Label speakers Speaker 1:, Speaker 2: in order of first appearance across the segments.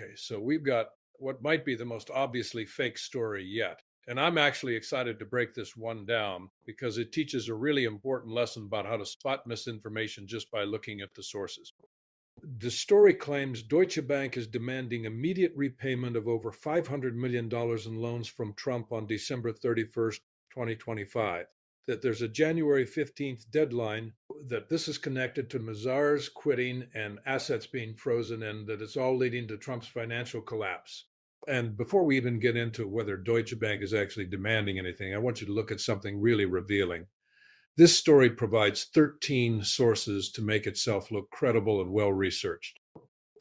Speaker 1: Okay, so we've got what might be the most obviously fake story yet. And I'm actually excited to break this one down because it teaches a really important lesson about how to spot misinformation just by looking at the sources. The story claims Deutsche Bank is demanding immediate repayment of over $500 million in loans from Trump on December 31st, 2025. That there's a January 15th deadline, that this is connected to Mazars quitting and assets being frozen, and that it's all leading to Trump's financial collapse. And before we even get into whether Deutsche Bank is actually demanding anything, I want you to look at something really revealing. This story provides 13 sources to make itself look credible and well researched.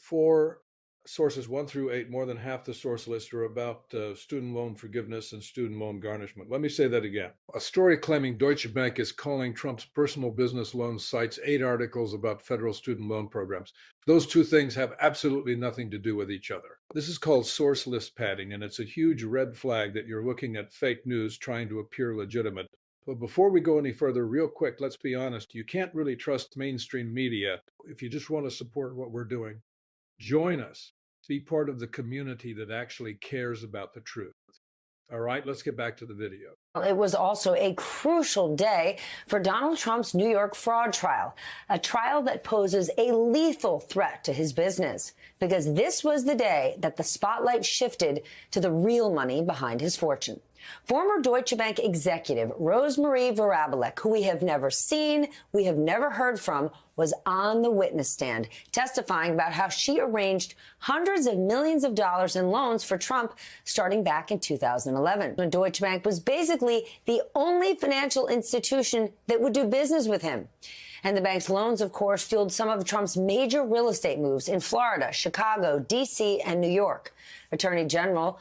Speaker 1: For sources 1 through 8, more than half the source list are about student loan forgiveness and student loan garnishment. Let me say that again. A story claiming Deutsche Bank is calling Trump's personal business loans cites 8 articles about federal student loan programs. Those two things have absolutely nothing to do with each other. This is called source list padding, and it's a huge red flag that you're looking at fake news trying to appear legitimate. But before we go any further, real quick, let's be honest. You can't really trust mainstream media if you just want to support what we're doing. Join us. Be part of the community that actually cares about the truth. All right, let's get back to the video.
Speaker 2: It was also a crucial day for Donald Trump's New York fraud trial, a trial that poses a lethal threat to his business, because this was the day that the spotlight shifted to the real money behind his fortune. Former Deutsche Bank executive Rosemarie Varabilek, who we have never seen, we have never heard from, was on the witness stand testifying about how she arranged hundreds of millions of dollars in loans for Trump starting back in 2011, when Deutsche Bank was basically the only financial institution that would do business with him. And the bank's loans, of course, fueled some of Trump's major real estate moves in Florida, Chicago, D.C., and New York. Attorney General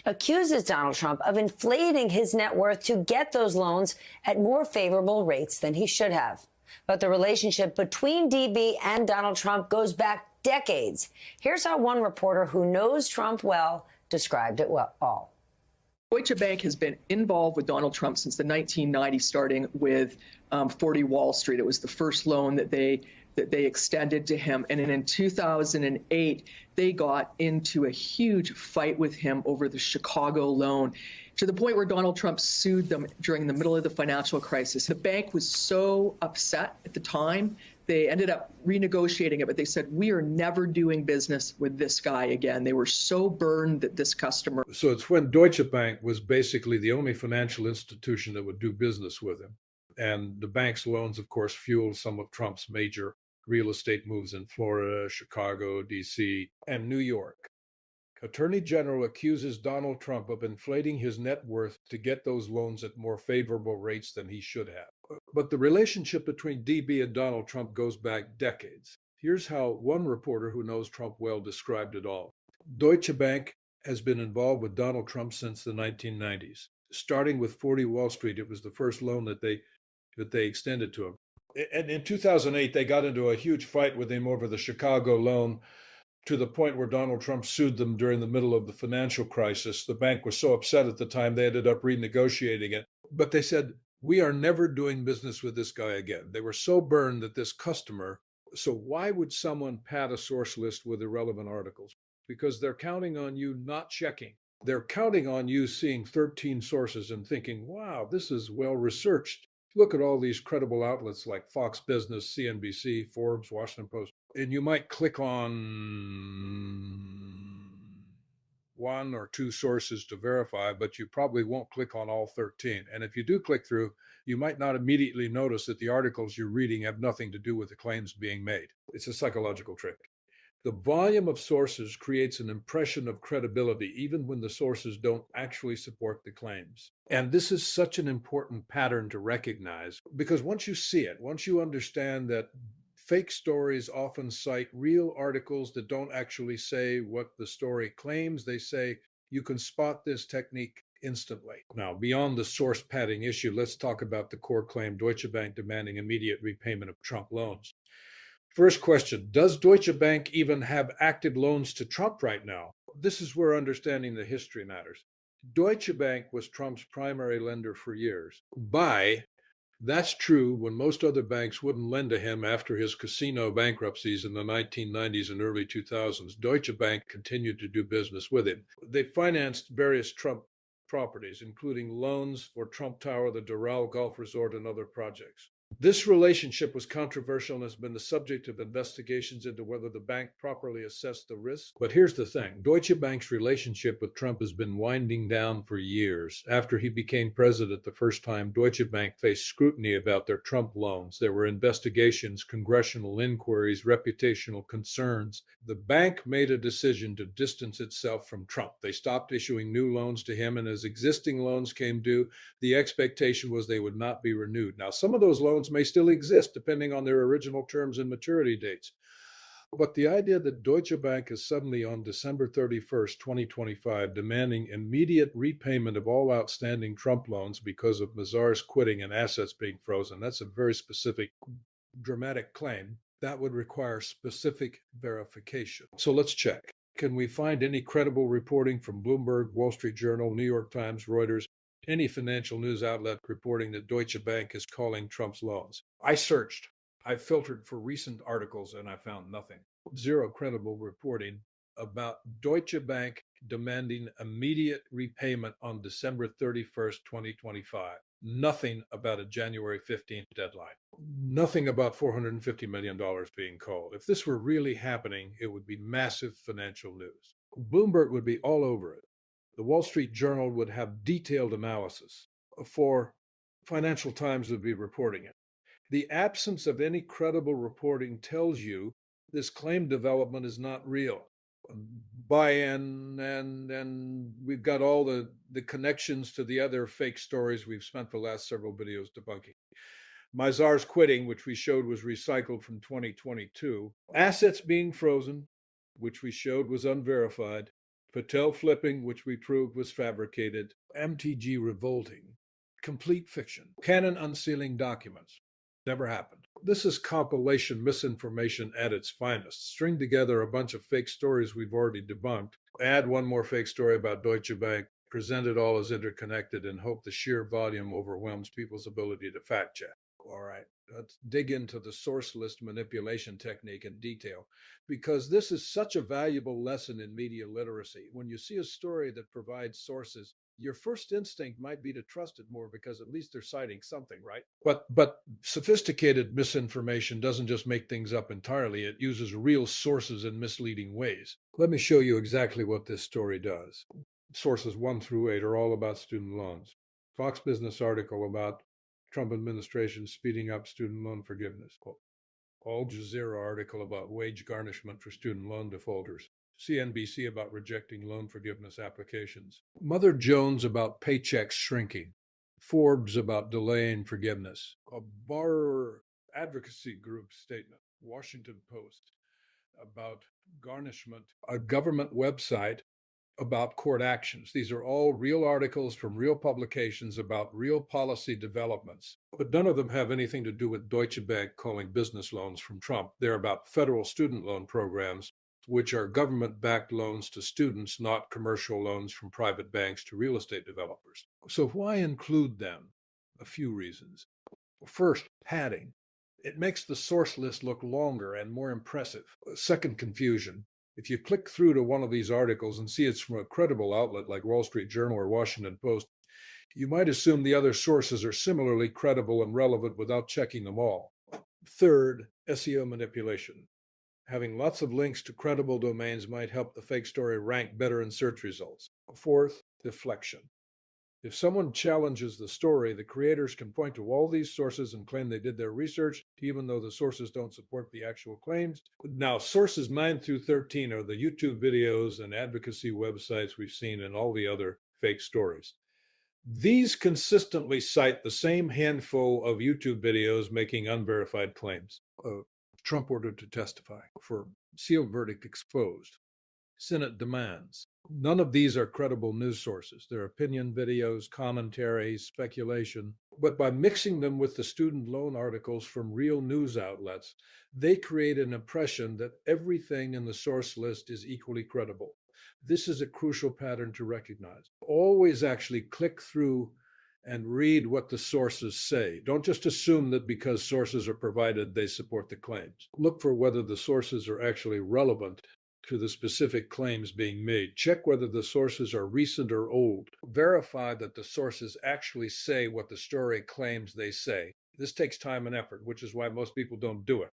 Speaker 2: accuses Donald Trump of inflating his net worth to get those loans at more favorable rates than he should have. But the relationship between DB and Donald Trump goes back decades. Here's how one reporter who knows Trump well described it all.
Speaker 3: Deutsche Bank has been involved with Donald Trump since the 1990s, starting with 40 Wall Street. It was the first loan that they extended to him. And then in 2008, they got into a huge fight with him over the Chicago loan, to the point where Donald Trump sued them during the middle of the financial crisis. The bank was so upset at the time, they ended up renegotiating it, but they said, we are never doing business with this guy again. They were so burned that this customer.
Speaker 1: So it's when Deutsche Bank was basically the only financial institution that would do business with him. And the bank's loans, of course, fueled some of Trump's major real estate moves in Florida, Chicago, D.C., and New York. Attorney General accuses Donald Trump of inflating his net worth to get those loans at more favorable rates than he should have. But the relationship between DB and Donald Trump goes back decades. Here's how one reporter who knows Trump well described it all. Deutsche Bank has been involved with Donald Trump since the 1990s. Starting with 40 Wall Street, it was the first loan that they extended to him. And in 2008, they got into a huge fight with him over the Chicago loan, to the point where Donald Trump sued them during the middle of the financial crisis. The bank was so upset at the time, they ended up renegotiating it. But they said, we are never doing business with this guy again. They were so burned that this customer. So why would someone pad a source list with irrelevant articles? Because they're counting on you not checking. They're counting on you seeing 13 sources and thinking, wow, this is well researched. Look at all these credible outlets like Fox Business, CNBC, Forbes, Washington Post, and you might click on 1 or 2 sources to verify, but you probably won't click on all 13. And if you do click through, you might not immediately notice that the articles you're reading have nothing to do with the claims being made. It's a psychological trick. The volume of sources creates an impression of credibility, even when the sources don't actually support the claims. And this is such an important pattern to recognize, because once you see it, once you understand that fake stories often cite real articles that don't actually say what the story claims, they say you can spot this technique instantly. Now, beyond the source padding issue, let's talk about the core claim, Deutsche Bank demanding immediate repayment of Trump loans. First question, does Deutsche Bank even have active loans to Trump right now? This is where understanding the history matters. Deutsche Bank was Trump's primary lender for years by That's true when most other banks wouldn't lend to him after his casino bankruptcies in the 1990s and early 2000s. Deutsche Bank continued to do business with him. They financed various Trump properties, including loans for Trump Tower, the Doral Golf Resort, and other projects. This relationship was controversial and has been the subject of investigations into whether the bank properly assessed the risk. But here's the thing: Deutsche Bank's relationship with Trump has been winding down for years. After he became president the first time, Deutsche Bank faced scrutiny about their Trump loans. There were investigations, congressional inquiries, reputational concerns. The bank made a decision to distance itself from Trump. They stopped issuing new loans to him, and as existing loans came due, the expectation was they would not be renewed. Now, some of those loans may still exist depending on their original terms and maturity dates. But the idea that Deutsche Bank is suddenly on December 31st, 2025, demanding immediate repayment of all outstanding Trump loans because of Mazars quitting and assets being frozen, that's a very specific, dramatic claim. That would require specific verification. So let's check. Can we find any credible reporting from Bloomberg, Wall Street Journal, New York Times, Reuters, any financial news outlet reporting that Deutsche Bank is calling Trump's loans? I searched. I filtered for recent articles and I found nothing. Zero credible reporting about Deutsche Bank demanding immediate repayment on December 31st, 2025. Nothing about a January 15th deadline. Nothing about $450 million being called. If this were really happening, it would be massive financial news. Bloomberg would be all over it. The Wall Street Journal would have detailed analysis. For Financial Times would be reporting it. The absence of any credible reporting tells you this claim development is not real. Buy-in, and we've got all the connections to the other fake stories we've spent the last several videos debunking. Mazars quitting, which we showed was recycled from 2022. Assets being frozen, which we showed was unverified. Patel flipping, which we proved was fabricated. MTG revolting. Complete fiction. Cannon unsealing documents. Never happened. This is compilation misinformation at its finest. String together a bunch of fake stories we've already debunked, add one more fake story about Deutsche Bank, present it all as interconnected, and hope the sheer volume overwhelms people's ability to fact check. All right, let's dig into the source list manipulation technique in detail, because this is such a valuable lesson in media literacy. When you see a story that provides sources, your first instinct might be to trust it more because at least they're citing something, right? But sophisticated misinformation doesn't just make things up entirely. It uses real sources in misleading ways. Let me show you exactly what this story does. Sources 1 through 8 are all about student loans. Fox Business article about Trump administration speeding up student loan forgiveness. Al Jazeera article about wage garnishment for student loan defaulters. CNBC about rejecting loan forgiveness applications. Mother Jones about paychecks shrinking. Forbes about delaying forgiveness. A borrower advocacy group statement. Washington Post about garnishment. A government website about court actions. These are all real articles from real publications about real policy developments, but none of them have anything to do with Deutsche Bank calling business loans from Trump. They're about federal student loan programs, which are government-backed loans to students, not commercial loans from private banks to real estate developers. So why include them? A few reasons. First, padding. It makes the source list look longer and more impressive. Second, confusion. If you click through to one of these articles and see it's from a credible outlet like Wall Street Journal or Washington Post, you might assume the other sources are similarly credible and relevant without checking them all. Third, SEO manipulation. Having lots of links to credible domains might help the fake story rank better in search results. Fourth, deflection. If someone challenges the story, the creators can point to all these sources and claim they did their research, even though the sources don't support the actual claims. Now, sources 9 through 13 are the YouTube videos and advocacy websites we've seen in all the other fake stories. These consistently cite the same handful of YouTube videos making unverified claims. Trump ordered to testify for sealed verdict exposed. Senate demands. None of these are credible news sources. They're opinion videos, commentaries, speculation. But by mixing them with the student loan articles from real news outlets, they create an impression that everything in the source list is equally credible. This is a crucial pattern to recognize. Always actually click through and read what the sources say. Don't just assume that because sources are provided, they support the claims. Look for whether the sources are actually relevant to the specific claims being made. Check whether the sources are recent or old. Verify that the sources actually say what the story claims they say. This takes time and effort, which is why most people don't do it,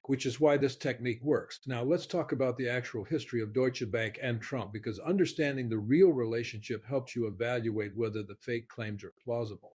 Speaker 1: which is why this technique works. Now, let's talk about the actual history of Deutsche Bank and Trump, because understanding the real relationship helps you evaluate whether the fake claims are plausible.